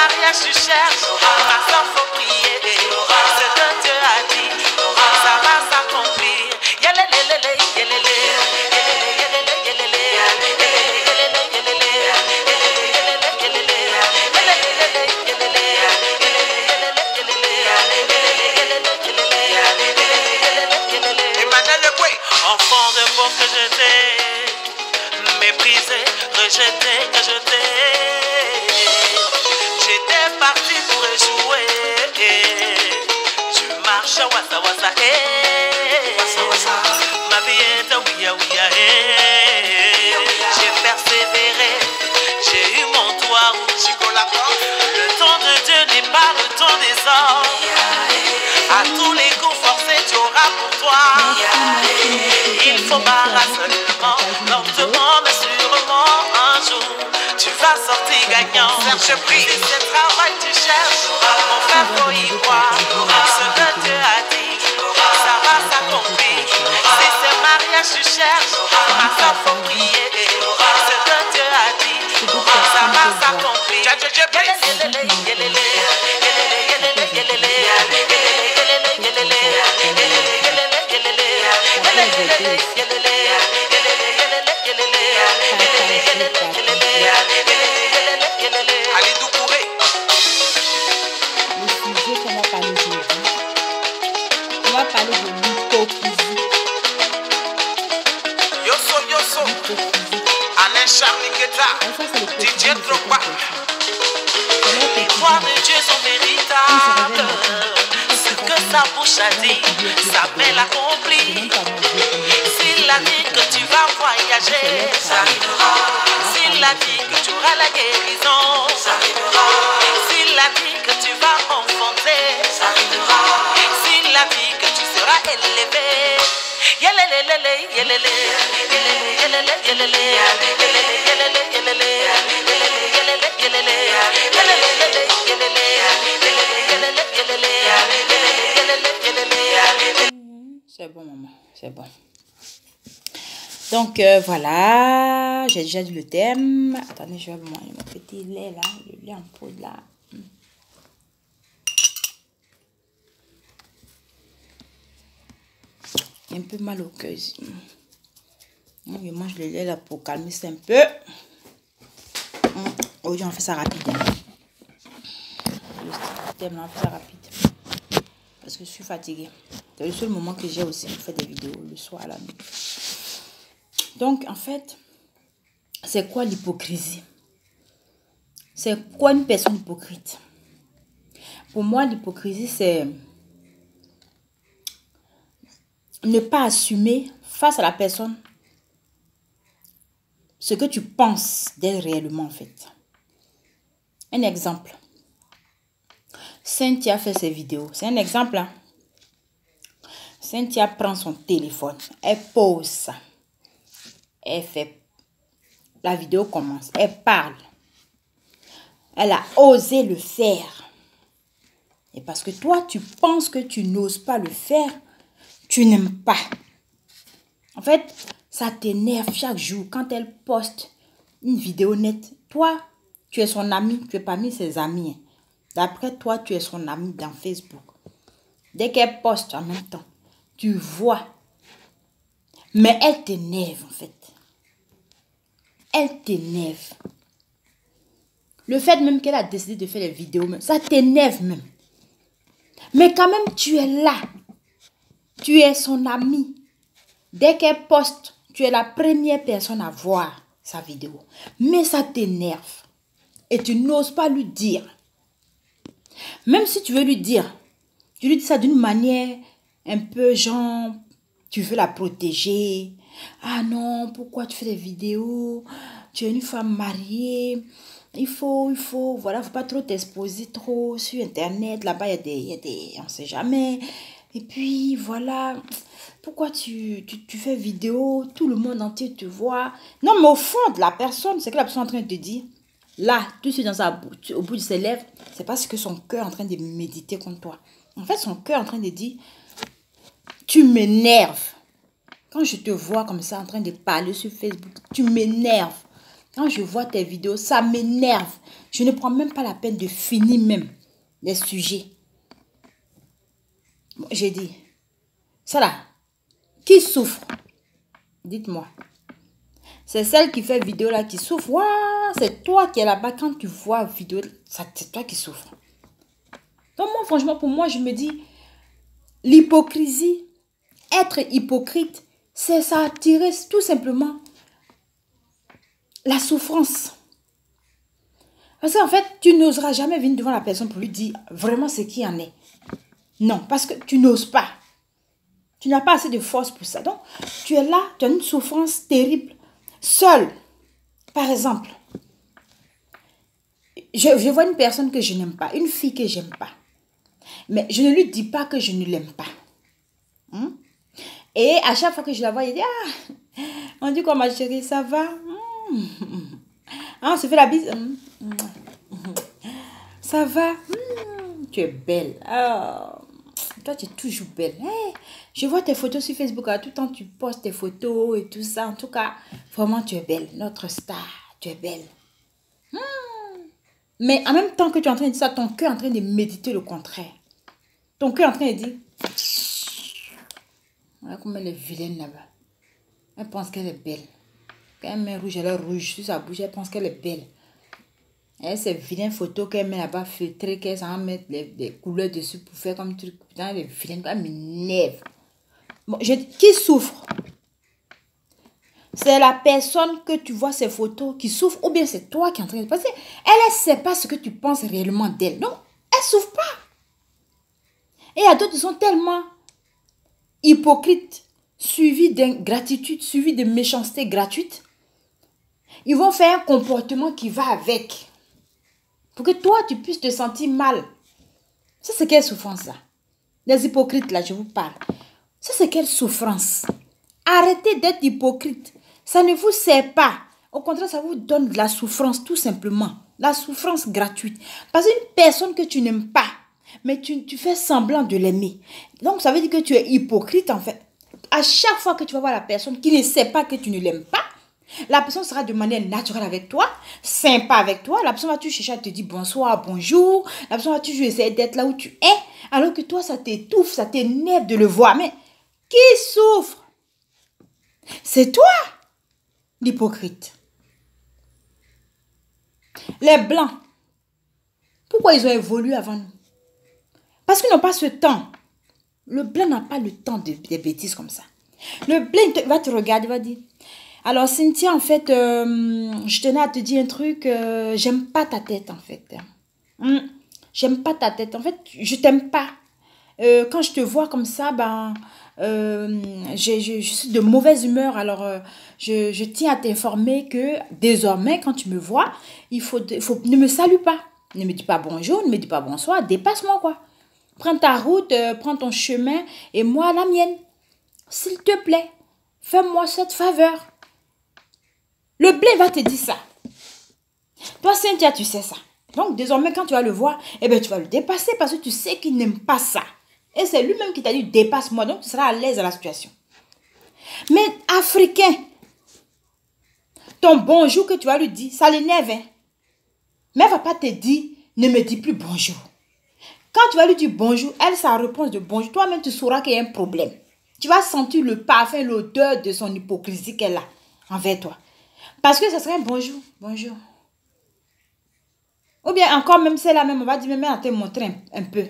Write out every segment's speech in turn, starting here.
mariage tu cherches, ma soeur faut prier. Ce que Dieu a dit, ça va s'accomplir. Yelelelele, yelele, yelele, yelele, enfant de pauvre que je t'ai méprisé, rejeté, que je t'ai. J'étais parti pour échouer. Je marche à wassa wassa, ma vie est à ouya ouya. J'ai persévéré, j'ai eu mon toit rouge. Le temps de Dieu n'est pas le temps des hommes. À tous les coups forcés, tu auras pour toi. Il faut barrer seulement, lentement mais sûrement un jour tu vas sortir gagnant. Si c'est travail tu cherches, mon frère faut y croire. Ce que Dieu a dit, ça va s'accomplir. Si c'est mariage tu cherches, ma soeur faut prier. Ce que Dieu a dit, ça va s'accomplir. Le sujet qu'on va parler aujourd'hui, on va parler de l'hypocrisie. Yoso, Alain Charlingueta, DJ Drogba. Les voix de Dieu sont véritables. Ce que sa bouche a dit, sa main l'accomplit. S'il a dit que tu vas voyager, ça arrivera. S'il a dit que tu auras la guérison, ça arrivera. S'il a dit que tu vas enfanter, ça arrivera. S'il a dit que tu seras élevé, yelelelele, yelele, yelele, yelele, c'est bon, maman, c'est bon. Donc, voilà, j'ai déjà dit le thème. Attendez, je vais vous manger mon petit lait là, le lait en poudre là. Un peu mal au cœur ici. Je mange le lait là pour calmer ça un peu. Aujourd'hui, on fait ça rapide. Le thème là, on fait ça rapide. Parce que je suis fatiguée. C'est le seul moment que j'ai aussi pour faire des vidéos le soir à la nuit. Donc, en fait, c'est quoi l'hypocrisie? C'est quoi une personne hypocrite? Pour moi, l'hypocrisie, c'est ne pas assumer face à la personne ce que tu penses d'elle réellement, en fait. Un exemple. Cynthia fait ses vidéos. C'est un exemple, hein? Cynthia prend son téléphone. Elle pose ça. Elle fait... La vidéo commence. Elle parle. Elle a osé le faire. Et parce que toi, tu penses que tu n'oses pas le faire, tu n'aimes pas. En fait, ça t'énerve chaque jour quand elle poste une vidéo nette. Toi, tu es son ami, tu es parmi ses amis. D'après toi, tu es son ami dans Facebook. Dès qu'elle poste en même temps, tu vois. Mais elle t'énerve en fait. Elle t'énerve. Le fait même qu'elle a décidé de faire les vidéos, ça t'énerve même. Mais quand même, tu es là. Tu es son ami. Dès qu'elle poste, tu es la première personne à voir sa vidéo. Mais ça t'énerve. Et tu n'oses pas lui dire. Même si tu veux lui dire, tu lui dis ça d'une manière un peu genre, tu veux la protéger. Ah non, pourquoi tu fais des vidéos? Tu es une femme mariée. Il faut, voilà, faut pas trop t'exposer trop sur Internet. Là-bas, il y a des, on sait jamais. Et puis, voilà, pourquoi tu fais vidéo, tout le monde entier te voit. Non, mais au fond de la personne, c'est que la personne est en train de te dire, là, tout de suite dans sa bouche, au bout de ses lèvres, c'est parce que son cœur est en train de méditer contre toi. En fait, son cœur est en train de dire, tu m'énerves. Quand je te vois comme ça en train de parler sur Facebook, tu m'énerves. Quand je vois tes vidéos, ça m'énerve. Je ne prends même pas la peine de finir même les sujets. Bon, j'ai dit, ça là, qui souffre? Dites-moi. C'est celle qui fait vidéo là qui souffre. Waouh, c'est toi qui es là-bas quand tu vois vidéo, c'est toi qui souffres. Donc moi, franchement, pour moi, je me dis, l'hypocrisie, être hypocrite, c'est ça attirer tout simplement la souffrance. Parce qu'en fait, tu n'oseras jamais venir devant la personne pour lui dire vraiment ce qui en est. Non, parce que tu n'oses pas. Tu n'as pas assez de force pour ça. Donc, tu es là, tu as une souffrance terrible. Seul, par exemple, je vois une personne que je n'aime pas, une fille que j'aime pas. Mais je ne lui dis pas que je ne l'aime pas. Et à chaque fois que je la vois, il dit, ah, on dit quoi ma chérie, ça va? On se fait la bise. Ça va? Tu es belle. Oh, toi, tu es toujours belle. Hey, je vois tes photos sur Facebook. Tout le temps, tu postes tes photos et tout ça. En tout cas, vraiment, tu es belle. Notre star, tu es belle. Mais en même temps que tu es en train de dire ça, ton cœur est en train de méditer le contraire. Ton cœur est en train de dire, voilà comment elle est vilaine là-bas. Elle pense qu'elle est belle. Quand elle met rouge, elle est rouge sur sa bouche. Elle pense qu'elle est belle. Et ces vilaines photos qu'elle met là-bas, feutrées, qu'elle s'en met des couleurs dessus pour faire comme truc. Putain, elle est vilaine. Elle m'énerve. Bon, qui souffre? C'est la personne que tu vois ces photos qui souffre ou bien c'est toi qui es en train de passer. Elle ne sait pas ce que tu penses réellement d'elle. Donc, elle ne souffre pas. Et il y a d'autres qui sont tellement hypocrites, suivis d'ingratitude, suivis de méchanceté gratuite. Ils vont faire un comportement qui va avec. Pour que toi, tu puisses te sentir mal. Ça, c'est quelle souffrance là? Les hypocrites là, je vous parle. Ça, c'est quelle souffrance? Arrêtez d'être hypocrite. Ça ne vous sert pas. Au contraire, ça vous donne de la souffrance, tout simplement. La souffrance gratuite. Parce qu'une personne que tu n'aimes pas, mais tu fais semblant de l'aimer. Donc, ça veut dire que tu es hypocrite, en fait. À chaque fois que tu vas voir la personne qui ne sait pas que tu ne l'aimes pas, la personne sera de manière naturelle avec toi, sympa avec toi. La personne va toujours chercher à te dire bonsoir, bonjour. La personne va toujours essayer d'être là où tu es. Alors que toi, ça t'étouffe, ça t'énerve de le voir. Mais qui souffre? C'est toi, l'hypocrite. Les blancs, pourquoi ils ont évolué avant nous? Parce qu'ils n'ont pas ce temps. Le blanc n'a pas le temps des bêtises comme ça. Le blanc va te regarder, va dire, alors Cynthia, en fait, je tenais à te dire un truc, j'aime pas ta tête, en fait. J'aime pas ta tête. En fait, je t'aime pas. Quand je te vois comme ça, ben, je suis de mauvaise humeur. Alors, je tiens à t'informer que désormais, quand tu me vois, ne me salue pas. Ne me dis pas bonjour, ne me dis pas bonsoir, dépasse-moi, quoi. Prends ta route, prends ton chemin et moi la mienne. S'il te plaît, fais-moi cette faveur. Le blé va te dire ça. Toi, Cynthia, tu sais ça. Donc, désormais, quand tu vas le voir, eh bien, tu vas le dépasser parce que tu sais qu'il n'aime pas ça. Et c'est lui-même qui t'a dit, dépasse-moi. Donc, tu seras à l'aise dans la situation. Mais, Africain, ton bonjour que tu vas lui dire, ça l'énerve. Hein? Mais elle ne va pas te dire, ne me dis plus bonjour. Quand tu vas lui dire bonjour, elle, sa réponse de bonjour, toi-même, tu sauras qu'il y a un problème. Tu vas sentir le parfum, l'odeur de son hypocrisie qu'elle a envers toi. Parce que ce serait un bonjour, bonjour. Ou bien encore, même celle-là, même, on va dire, mais on te montrer un peu.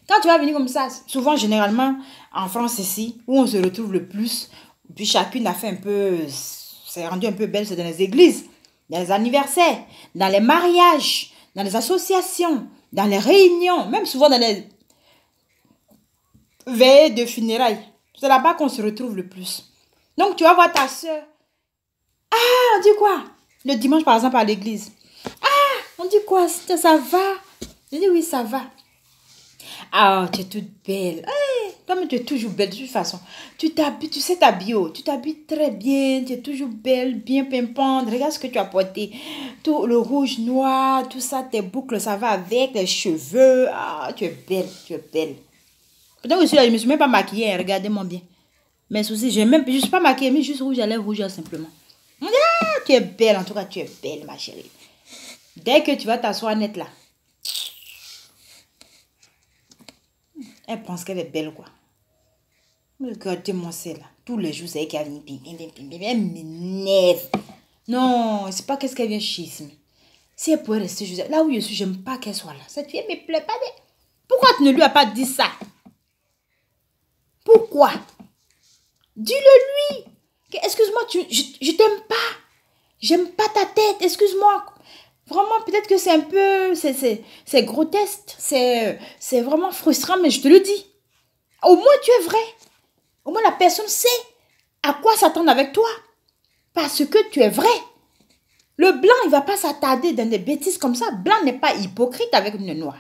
Quand tu vas venir comme ça, souvent, généralement, en France ici, où on se retrouve le plus, puis chacune a fait un peu, c'est rendu un peu belle, c'est dans les églises, dans les anniversaires, dans les mariages, dans les associations, dans les réunions, même souvent dans les veillées de funérailles. C'est là-bas qu'on se retrouve le plus. Donc, tu vas voir ta soeur. Ah, on dit quoi? Le dimanche, par exemple, à l'église. Ah, on dit quoi? Ça va? Je dis oui, ça va. Ah, tu es toute belle. Hey, toi, mais tu es toujours belle de toute façon. Tu t'habilles, tu sais t'habiller. Tu t'habilles très bien. Tu es toujours belle, bien pimpante. Regarde ce que tu as porté. Tout le rouge, noir, tout ça, tes boucles, ça va avec, les cheveux. Ah, tu es belle, tu es belle. Peut-être que je ne me suis même pas maquillée. Regardez-moi bien. Mes soucis, je ne suis pas maquillée, mais juste rouge à lèvres, rouge simplement. Ah, tu es belle, en tout cas, tu es belle, ma chérie. Dès que tu vas t'asseoir net là, elle pense qu'elle est belle, quoi. Regardez-moi celle-là. Tous les jours, c'est elle qui a venu. Elle m'énerve. Non, c'est pas qu'est-ce qu'elle vient chismer. Si elle pouvait rester juste là où je suis, j'aime pas qu'elle soit là. Cette fille me plaît pas. Pourquoi tu ne lui as pas dit ça? Pourquoi? Dis-le lui. Excuse-moi, je t'aime pas. J'aime pas ta tête. Excuse-moi. Vraiment, peut-être que c'est un peu... C'est grotesque. C'est vraiment frustrant, mais je te le dis. Au moins, tu es vrai. Au moins, la personne sait à quoi s'attendre avec toi. Parce que tu es vrai. Le blanc, il ne va pas s'attarder dans des bêtises comme ça. Blanc n'est pas hypocrite avec le noir.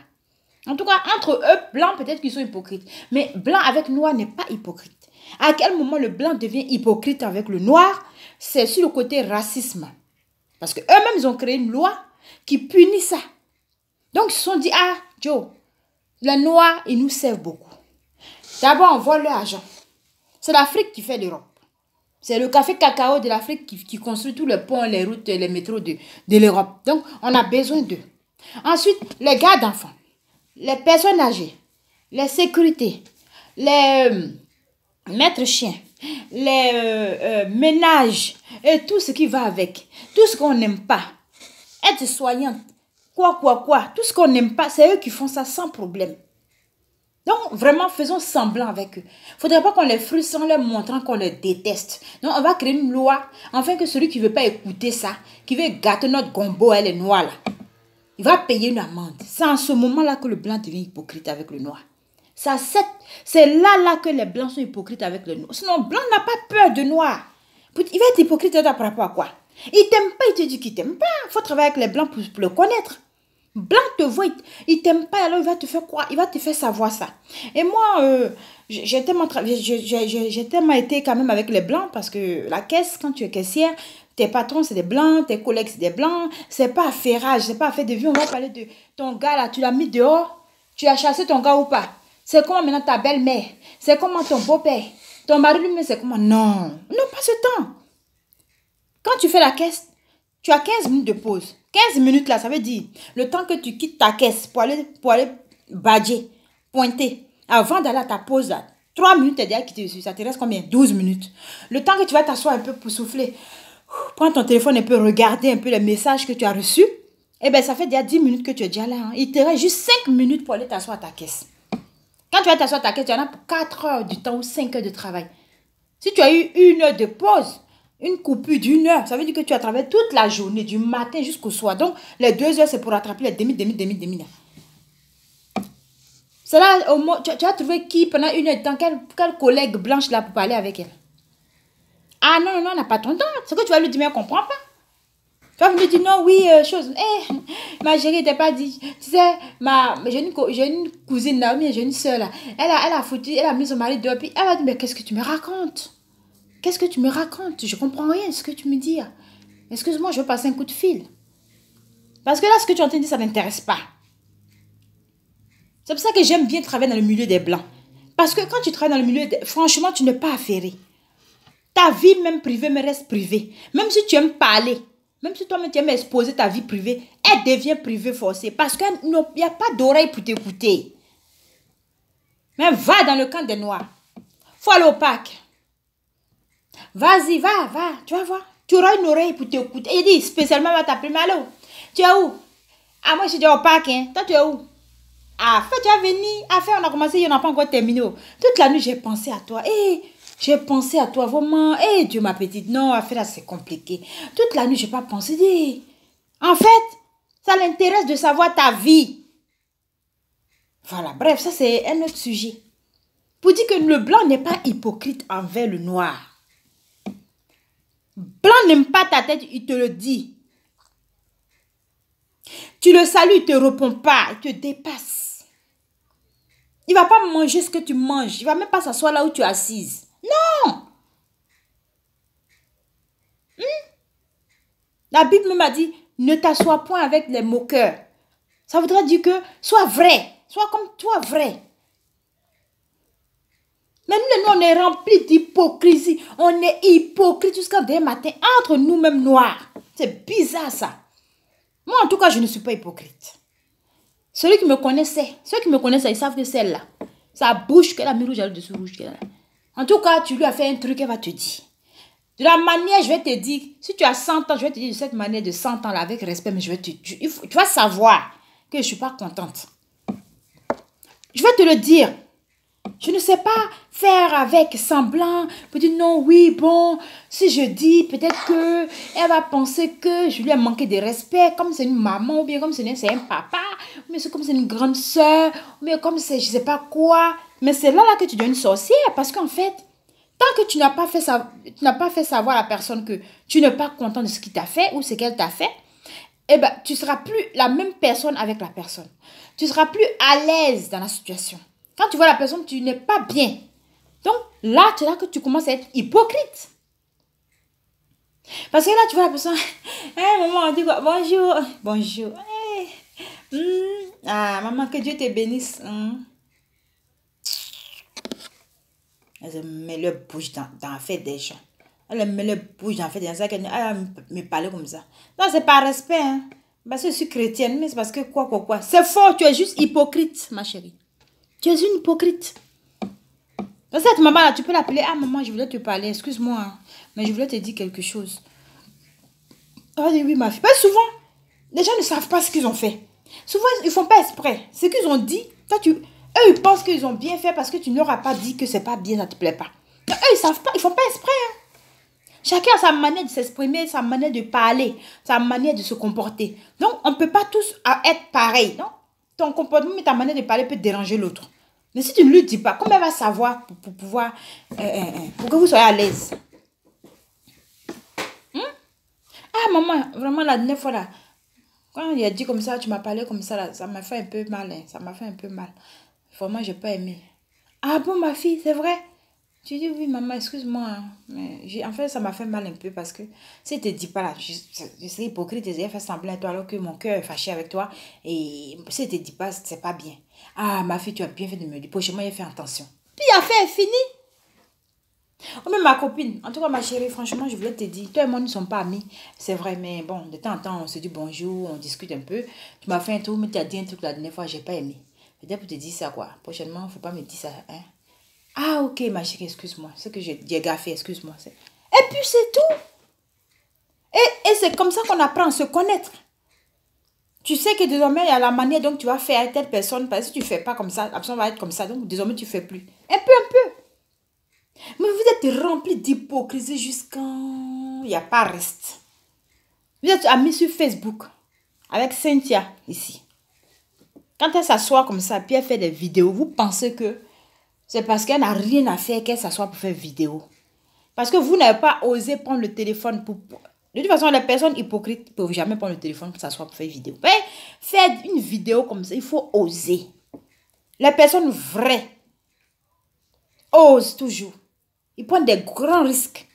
En tout cas, entre eux, blanc, peut-être qu'ils sont hypocrites. Mais blanc avec noir n'est pas hypocrite. À quel moment le blanc devient hypocrite avec le noir? C'est sur le côté racisme. Parce qu'eux-mêmes, ils ont créé une loi qui punit ça. Donc, ils se sont dit, ah, Joe, les noirs, ils nous servent beaucoup. D'abord, on vole leur argent. C'est l'Afrique qui fait l'Europe. C'est le café cacao de l'Afrique qui construit tous les ponts, les routes, les métros de l'Europe. Donc, on a besoin d'eux. Ensuite, les gardes d'enfants, les personnes âgées, les sécurités, les maîtres chiens, les ménages et tout ce qui va avec. Tout ce qu'on n'aime pas. Être soignante, quoi. Tout ce qu'on n'aime pas, c'est eux qui font ça sans problème. Donc, vraiment, faisons semblant avec eux. Il ne faudrait pas qu'on les frustre en leur montrant qu'on les déteste. Donc, on va créer une loi afin que celui qui ne veut pas écouter ça, qui veut gâter notre gombo, elle est noire là, il va payer une amende. C'est en ce moment-là que le blanc devient hypocrite avec le noir. C'est là que les blancs sont hypocrites avec le noir. Sinon, blanc n'a pas peur de noir. Il va être hypocrite par rapport à quoi? Il t'aime pas, il te dit qu'il t'aime pas. Il faut travailler avec les blancs pour le connaître. Blanc te voit, il t'aime pas, alors il va te faire quoi? Il va te faire savoir ça. Et moi, j'ai tellement été quand même avec les blancs parce que la caisse, quand tu es caissière, tes patrons, c'est des blancs, tes collègues, c'est des blancs. C'est pas affairage, c'est pas affaire de vie. On va parler de ton gars là, tu l'as mis dehors, tu as chassé ton gars ou pas? C'est comment maintenant ta belle-mère? C'est comment ton beau-père? Ton mari lui-même, c'est comment? Non, non, pas ce temps. Quand tu fais la caisse, tu as 15 minutes de pause. 15 minutes là, ça veut dire le temps que tu quittes ta caisse pour aller badger, pointer, avant d'aller à ta pause là. 3 minutes, t'es déjà quitté dessus. Ça te reste combien? 12 minutes. Le temps que tu vas t'asseoir un peu pour souffler, prends ton téléphone un peu, regarder un peu les messages que tu as reçus. Eh bien, ça fait déjà 10 minutes que tu es déjà là. Hein. Il te reste juste 5 minutes pour aller t'asseoir à ta caisse. Quand tu vas t'asseoir à ta caisse, tu en as pour 4 heures du temps ou 5 heures de travail. Si tu as eu 1 heure de pause, une coupure d'1 heure, ça veut dire que tu as travaillé toute la journée, du matin jusqu'au soir. Donc, les 2 heures, c'est pour rattraper les demi. C'est là, au moins, tu as trouvé qui pendant 1 heure de temps, quelle collègue blanche là pour parler avec elle? Ah non, on n'a pas ton temps. Ce que tu vas lui dire, mais elle ne comprend pas. Tu vas lui dire, non, oui, chose. Ma chérie, t'es pas dit. Tu sais, j'ai une cousine là, j'ai une soeur là. Elle a mis son mari dehors. Puis elle va dire, mais qu'est-ce que tu me racontes? Qu'est-ce que tu me racontes? Je comprends rien de ce que tu me dis. Excuse-moi, je veux passer un coup de fil. Parce que là, ce que tu es en train de dire, ça ne m'intéresse pas. C'est pour ça que j'aime bien travailler dans le milieu des blancs. Parce que quand tu travailles dans le milieu, franchement, tu n'es pas affairé. Ta vie même privée me reste privée. Même si tu aimes parler, même si toi-même tu aimes exposer ta vie privée, elle devient privée forcée. Parce qu'il n'y a pas d'oreille pour t'écouter. Mais va dans le camp des Noirs. Faut aller au parc. Vas-y, va, tu vas voir. Tu auras une oreille pour t'écouter. Il dit spécialement, va t'appeler Malo. Tu es où? Ah, moi, je suis déjà au parc. Hein. Toi, tu es où? Ah, tu as venu. Ah, on a commencé, on n'a pas encore terminé. Toute la nuit, j'ai pensé à toi. J'ai pensé à toi, vraiment. Dieu, ma petite. Non, là, c'est compliqué. Toute la nuit, je n'ai pas pensé. En fait, ça l'intéresse de savoir ta vie. Voilà, bref, ça, c'est un autre sujet. Pour dire que le blanc n'est pas hypocrite envers le noir. Blanc n'aime pas ta tête, il te le dit. Tu le salues, il ne te répond pas, il te dépasse. Il ne va pas manger ce que tu manges. Il ne va même pas s'asseoir là où tu es assise. Non. La Bible m'a dit, ne t'assois point avec les moqueurs. Ça voudrait dire que sois vrai. Sois comme toi vrai. Mais nous, on est remplis d'hypocrisie. On est hypocrite jusqu'à demain matin entre nous-mêmes noirs. C'est bizarre ça. Moi, en tout cas, je ne suis pas hypocrite. Celui qui me connaissait, ceux qui me connaissent, ils savent que celle-là, sa bouche, qu'elle a mis rouge à dessous rouge. En tout cas, tu lui as fait un truc, elle va te dire. De la manière, je vais te dire, si tu as 100 ans, je vais te dire de cette manière de 100 ans, là, avec respect, mais je vais te dire, tu vas savoir que je ne suis pas contente. Je vais te le dire. Je ne sais pas faire avec semblant, pour dire non, oui, bon, si je dis, peut-être que elle va penser que je lui ai manqué de respect, comme c'est une maman, ou bien comme c'est un papa, ou bien comme c'est une grande soeur, ou bien comme c'est je ne sais pas quoi. Mais c'est là que tu deviens une sorcière, parce qu'en fait, tant que tu n'as pas fait savoir à la personne que tu n'es pas content de ce qu'il t'a fait ou ce qu'elle t'a fait, eh ben, tu ne seras plus la même personne avec la personne. Tu seras plus à l'aise dans la situation. Quand tu vois la personne, tu n'es pas bien. Donc, là, c'est là que tu commences à être hypocrite. Parce que là, tu vois la personne, hey, maman, on dit quoi? Bonjour. Bonjour. Hey. Ah, maman, que Dieu te bénisse. Elle met le bouche dans la fête des gens. Elle met le bouche dans la fête des gens. Elle me parle comme ça. Non, c'est pas respect. Hein. Parce que je suis chrétienne, mais c'est parce que quoi. C'est faux, tu es juste hypocrite, ma chérie. Tu es une hypocrite. Donc cette maman-là, tu peux l'appeler. Ah, maman, je voulais te parler. Excuse-moi, hein, mais je voulais te dire quelque chose. Elle va dire oui, ma fille. Parce que souvent, les gens ne savent pas ce qu'ils ont fait. Souvent, ils ne font pas exprès. Ce qu'ils ont dit, toi, eux, ils pensent qu'ils ont bien fait parce que tu ne leur as pas dit que c'est pas bien, ça ne te plaît pas. Donc, eux, ils ne savent pas, ils ne font pas exprès. Hein. Chacun a sa manière de s'exprimer, sa manière de parler, sa manière de se comporter. Donc, on ne peut pas tous être pareil. Non? Ton comportement et ta manière de parler peut déranger l'autre. Mais si tu ne lui dis pas, comment elle va savoir pour pouvoir, pour que vous soyez à l'aise? Ah, maman, vraiment, la dernière fois, là, quand il a dit comme ça, tu m'as parlé comme ça, là, ça m'a fait un peu mal. Hein, ça m'a fait un peu mal. Vraiment, je n'ai pas aimé. Ah bon, ma fille, c'est vrai? Tu dis oui, maman, excuse-moi. Hein, mais en fait, ça m'a fait mal un peu parce que si tu ne te dis pas là, je serais hypocrite, je fait semblant à toi alors que mon cœur est fâché avec toi. Et si tu ne te dis pas, c'est pas bien. Ah, ma fille, tu as bien fait de me dire. Prochainement, il fait attention. Puis l'affaire est finie. Oh, mais ma copine, en tout cas, ma chérie, franchement, je voulais te dire, toi et moi, nous ne sommes pas amis. C'est vrai, mais bon, de temps en temps, on se dit bonjour, on discute un peu. Tu m'as fait un tour, mais tu as dit un truc la dernière fois, je n'ai pas aimé. Peut-être pour te dire ça, quoi. Prochainement, il ne faut pas me dire ça, hein. Ah, ok, ma chérie, excuse-moi. C'est que j'ai gaffé, excuse-moi. Et puis, c'est tout. Et c'est comme ça qu'on apprend à se connaître. Tu sais que désormais, il y a la manière dont tu vas faire avec telle personne. Parce que si tu ne fais pas comme ça, la personne va être comme ça. Donc, désormais, tu ne fais plus. Un peu. Mais vous êtes rempli d'hypocrisie jusqu'en... Il n'y a pas reste. Vous êtes amis sur Facebook avec Cynthia, ici. Quand elle s'assoit comme ça, puis elle fait des vidéos, vous pensez que c'est parce qu'elle n'a rien à faire qu'elle s'assoit pour faire vidéo. Parce que vous n'avez pas osé prendre le téléphone pour... De toute façon, les personnes hypocrites ne peuvent jamais prendre le téléphone pour s'asseoir pour faire vidéo. Mais faire une vidéo comme ça, il faut oser. Les personnes vraies osent toujours. Ils prennent des grands risques.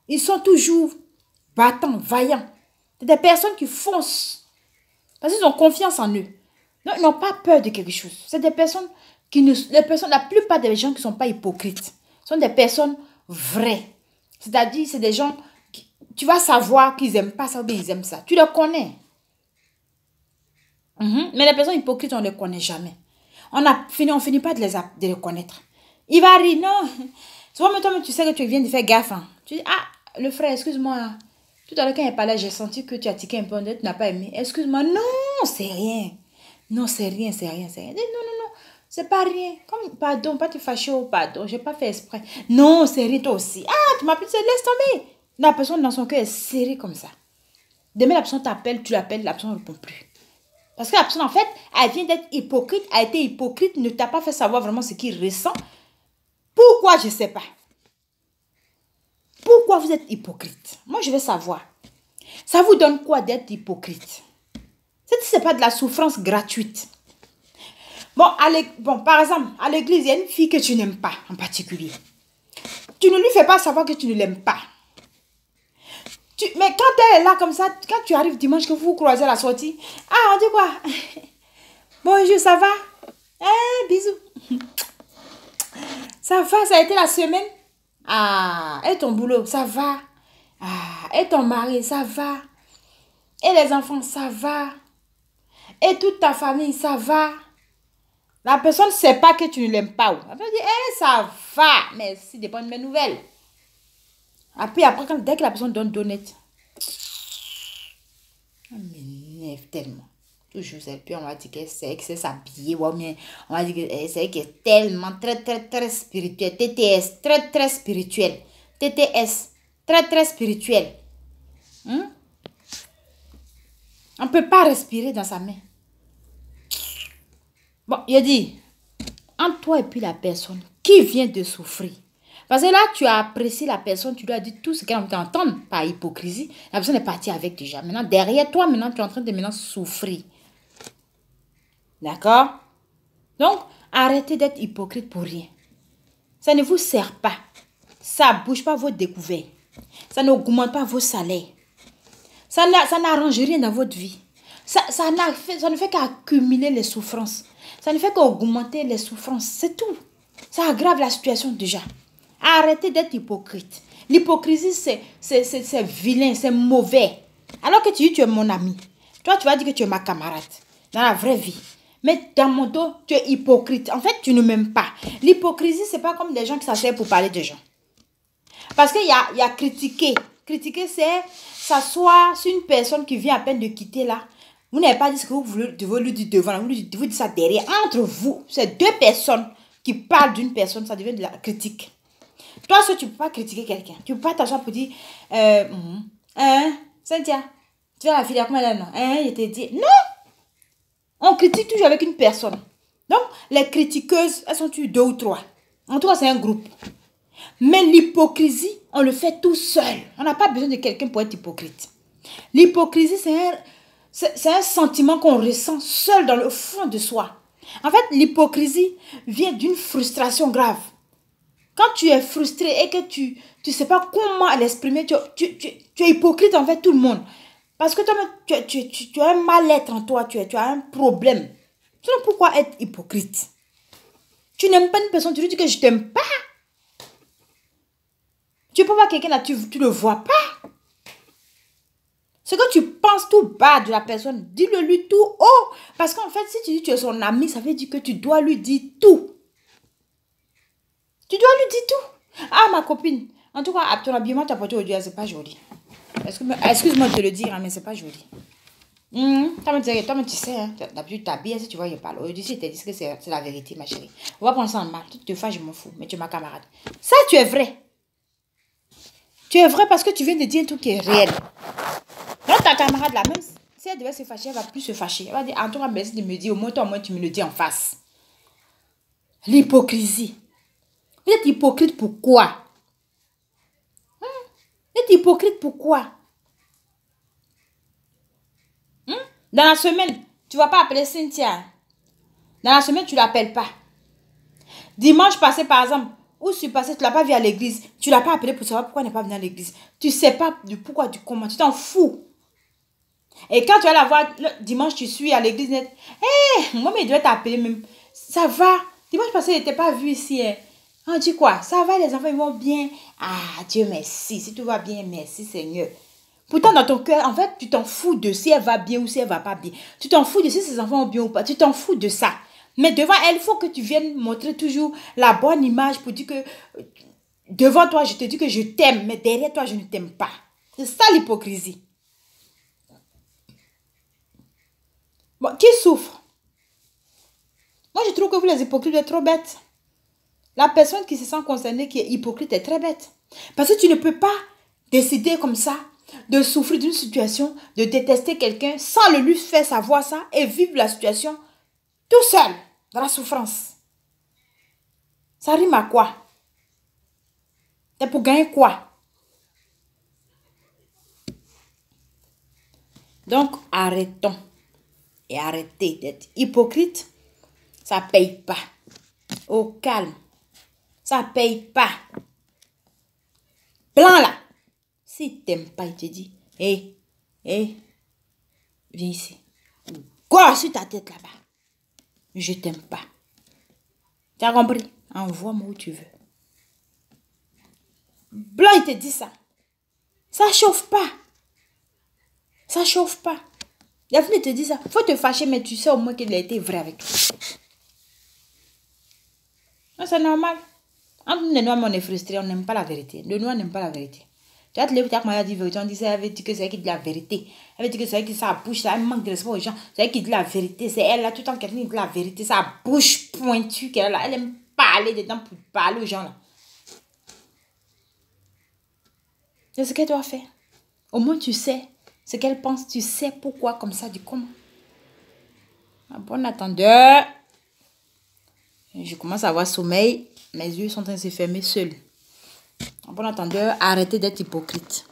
Ils sont toujours battants, vaillants. C'est des personnes qui foncent. Parce qu'ils ont confiance en eux. Donc, ils n'ont pas peur de quelque chose. C'est des personnes qui ne... la plupart des gens qui ne sont pas hypocrites sont des personnes vraies. C'est-à-dire, c'est des gens qui... Tu vas savoir qu'ils n'aiment pas ça ou bien ils aiment ça. Tu les connais. Mais les personnes hypocrites, on ne les connaît jamais. On finit pas de les connaître. Il va rire, non. Souvent, toi, tu sais que tu viens de faire gaffe. Hein. Tu dis, ah, le frère, excuse-moi. Tout à l'heure, quand il parlait, j'ai senti que tu as tiqué un peu, tu n'as pas aimé. Excuse-moi, non, c'est rien. Non, c'est rien. Non, c'est pas rien. Comme, pardon, pas te fâcher, pardon, j'ai pas fait exprès. Non, c'est rien, toi aussi. Ah, tu m'as appelé, laisse tomber. La personne dans son cœur est serrée comme ça. Demain, la personne t'appelle, tu l'appelles, la personne ne répond plus. Parce que la personne, en fait, elle vient d'être hypocrite, a été hypocrite, ne t'a pas fait savoir vraiment ce qu'il ressent. Pourquoi, je ne sais pas. Pourquoi vous êtes hypocrite? Moi, je veux savoir. Ça vous donne quoi d'être hypocrite? Ce n'est pas de la souffrance gratuite. Bon, par exemple, à l'église, il y a une fille que tu n'aimes pas en particulier. Tu ne lui fais pas savoir que tu ne l'aimes pas. Mais quand elle est là comme ça, quand tu arrives dimanche, que vous vous croisez à la sortie, ah, on dit quoi? Bonjour, ça va? Bisous. Ça va, ça a été la semaine? Ah, et ton boulot, ça va? Ah, et ton mari, ça va? Et les enfants, ça va. Et toute ta famille, ça va. La personne ne sait pas que tu ne l'aimes pas. Elle va dire, ça va. Merci, des bonnes nouvelles. Après, dès que la personne donne d'honnête, ça m'énerve tellement. Toujours, c'est puis on va dire que c'est s'habiller. On va dire que c'est tellement, très spirituel. TTS, très spirituel. TTS, très spirituel. On ne peut pas respirer dans sa main. Bon, il a dit, entre toi et puis la personne qui vient de souffrir. Parce que là, tu as apprécié la personne, tu lui as dit tout ce qu'elle a envie d'entendre par hypocrisie. La personne est partie avec déjà. Maintenant, derrière toi, maintenant, tu es en train de souffrir. D'accord? Donc, arrêtez d'être hypocrite pour rien. Ça ne vous sert pas. Ça ne bouge pas vos découvertes. Ça n'augmente pas vos salaires. Ça n'arrange rien dans votre vie. Ça ne fait qu'accumuler les souffrances. Ça ne fait qu'augmenter les souffrances. C'est tout. Ça aggrave la situation déjà. Arrêtez d'être hypocrite. L'hypocrisie, c'est vilain, c'est mauvais. Alors que tu dis que tu es mon ami. Toi, tu vas dire que tu es ma camarade. Dans la vraie vie. Mais dans mon dos, tu es hypocrite. En fait, tu ne m'aimes pas. L'hypocrisie, c'est pas comme des gens qui s'assoient pour parler de gens. Parce qu'il y a critiquer. Critiquer, c'est s'asseoir sur une personne qui vient à peine de quitter là. Vous n'avez pas dit ce que vous voulez lui dire devant. Vous dites ça derrière. Entre vous, c'est deux personnes qui parlent d'une personne. Ça devient de la critique. Toi, tu ne peux pas critiquer quelqu'un. Tu ne peux pas t'asseoir pour dire Cynthia, tu vas la fille, comment elle est, non? Je t'ai dit. Non! On critique toujours avec une personne. Donc, les critiqueuses, elles sont deux ou trois. En tout cas, c'est un groupe. Mais l'hypocrisie, on le fait tout seul. On n'a pas besoin de quelqu'un pour être hypocrite. L'hypocrisie, c'est un sentiment qu'on ressent seul dans le fond de soi. En fait, l'hypocrisie vient d'une frustration grave. Quand tu es frustré et que tu ne sais pas comment l'exprimer, tu es hypocrite envers tout le monde. Parce que toi, tu as un mal-être en toi, tu as un problème. Sinon, pourquoi être hypocrite? Tu n'aimes pas une personne, tu lui dis que je ne t'aime pas. Tu peux voir quelqu'un là, tu ne le vois pas. Ce que tu penses tout bas de la personne, dis-le lui tout haut. Parce qu'en fait, si tu dis que tu es son ami, ça veut dire que tu dois lui dire tout. Tu dois lui dire tout. Ah, ma copine, en tout cas, ton habillement tu as porté aujourd'hui, c'est pas joli. Excuse-moi de te le dire, mais c'est pas joli. Toi, tu sais, hein, d'habitude, tu t'habilles, si tu vois, je parle. Aujourd'hui, si tu te dis que c'est la vérité, ma chérie. On va prendre ça en mal. Tu te fâches, je m'en fous, mais tu es ma camarade. Ça, tu es vrai. Tu es vrai parce que tu viens de dire un truc qui est réel. Donc, ta camarade, là, même si elle devait se fâcher, elle va plus se fâcher. Elle va dire, en tout cas, merci de me dire, au moins, tu me le dis en face. L'hypocrisie. Vous êtes hypocrite pourquoi? Vous êtes hypocrite pourquoi? Dans la semaine, tu ne vas pas appeler Cynthia. Dans la semaine, tu ne l'appelles pas. Dimanche passé, par exemple, où je suis passé, tu ne l'as pas vu à l'église. Tu ne l'as pas appelé pour savoir pourquoi il n'est pas venu à l'église. Tu ne sais pas du pourquoi, du comment. Tu t'en fous. Et quand tu vas la voir, dimanche, tu suis à l'église. Moi, mais il doit t'appeler même. Ça va. Dimanche passé, il n'était pas vu ici. On dit quoi? Ça va, les enfants, ils vont bien. Ah, Dieu merci. Si tout va bien, merci Seigneur. Pourtant, dans ton cœur, en fait, tu t'en fous de si elle va bien ou si elle va pas bien. Tu t'en fous de si ses enfants vont bien ou pas. Tu t'en fous de ça. Mais devant elle, il faut que tu viennes montrer toujours la bonne image pour dire que devant toi, je te dis que je t'aime, mais derrière toi, je ne t'aime pas. C'est ça l'hypocrisie. Bon, qui souffre? Moi, je trouve que vous, les hypocrites, êtes trop bêtes. La personne qui se sent concernée, qui est hypocrite, est très bête. Parce que tu ne peux pas décider comme ça de souffrir d'une situation, de détester quelqu'un sans le lui faire savoir ça et vivre la situation tout seul dans la souffrance. Ça rime à quoi? C'est pour gagner quoi? Donc, arrêtons et arrêtez d'être hypocrite. Ça ne paye pas. Au calme. Ça ne paye pas. Plan là. Si tu n'aimes pas, il te dit, viens ici. Quoi sur ta tête là-bas. Je t'aime pas. Tu as compris? Envoie-moi où tu veux. Blanc, il te dit ça. Ça chauffe pas. Ça chauffe pas. Daphné te dit ça. Faut te fâcher, mais tu sais au moins qu'il a été vrai avec toi. C'est normal. Entre nous, les noirs, on est frustrés, on n'aime pas la vérité. Les noirs n'aiment pas la vérité. Tu vas te lever, tu as dit vérité, on dit ça, elle veut dire que c'est elle qui dit la vérité. Elle veut dire que c'est elle qui ça bouge, ça manque de respect aux gens. C'est elle qui dit la vérité, c'est elle là, tout le temps quelqu'un dit la vérité, ça bouche pointue qu'elle a là. Elle aime parler dedans pour parler aux gens là. C'est ce qu'elle doit faire. Au moins tu sais ce qu'elle pense, tu sais pourquoi comme ça, du comment. Ah, bon attendeur. Je commence à avoir sommeil, mes yeux sont en train de se fermer seuls. Bon attendeur, arrêtez d'être hypocrite.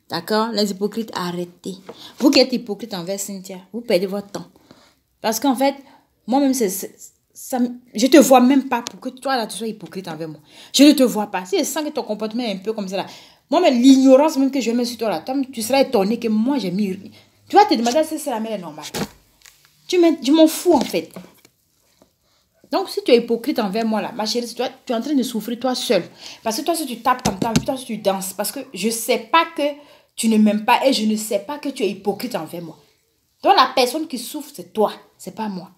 D'accord? Les hypocrites, arrêtez. Vous qui êtes hypocrite envers Cynthia, vous perdez votre temps. Parce qu'en fait, moi-même, je te vois même pas pour que toi, là, tu sois hypocrite envers moi. Je ne te vois pas. Si je sens que ton comportement est un peu comme ça, là, moi-même, l'ignorance même que je mets sur toi, là, toi, tu seras étonné que moi, j'ai mis... Tu vas te demander si c'est la mère normale. Je m'en fous, en fait. Donc, si tu es hypocrite envers moi, là, ma chérie, tu es en train de souffrir toi seule. Parce que toi, si tu tapes comme ça, toi, si tu danses, parce que je ne sais pas que tu ne m'aimes pas et je ne sais pas que tu es hypocrite envers moi. Donc, la personne qui souffre, c'est toi, c'est pas moi.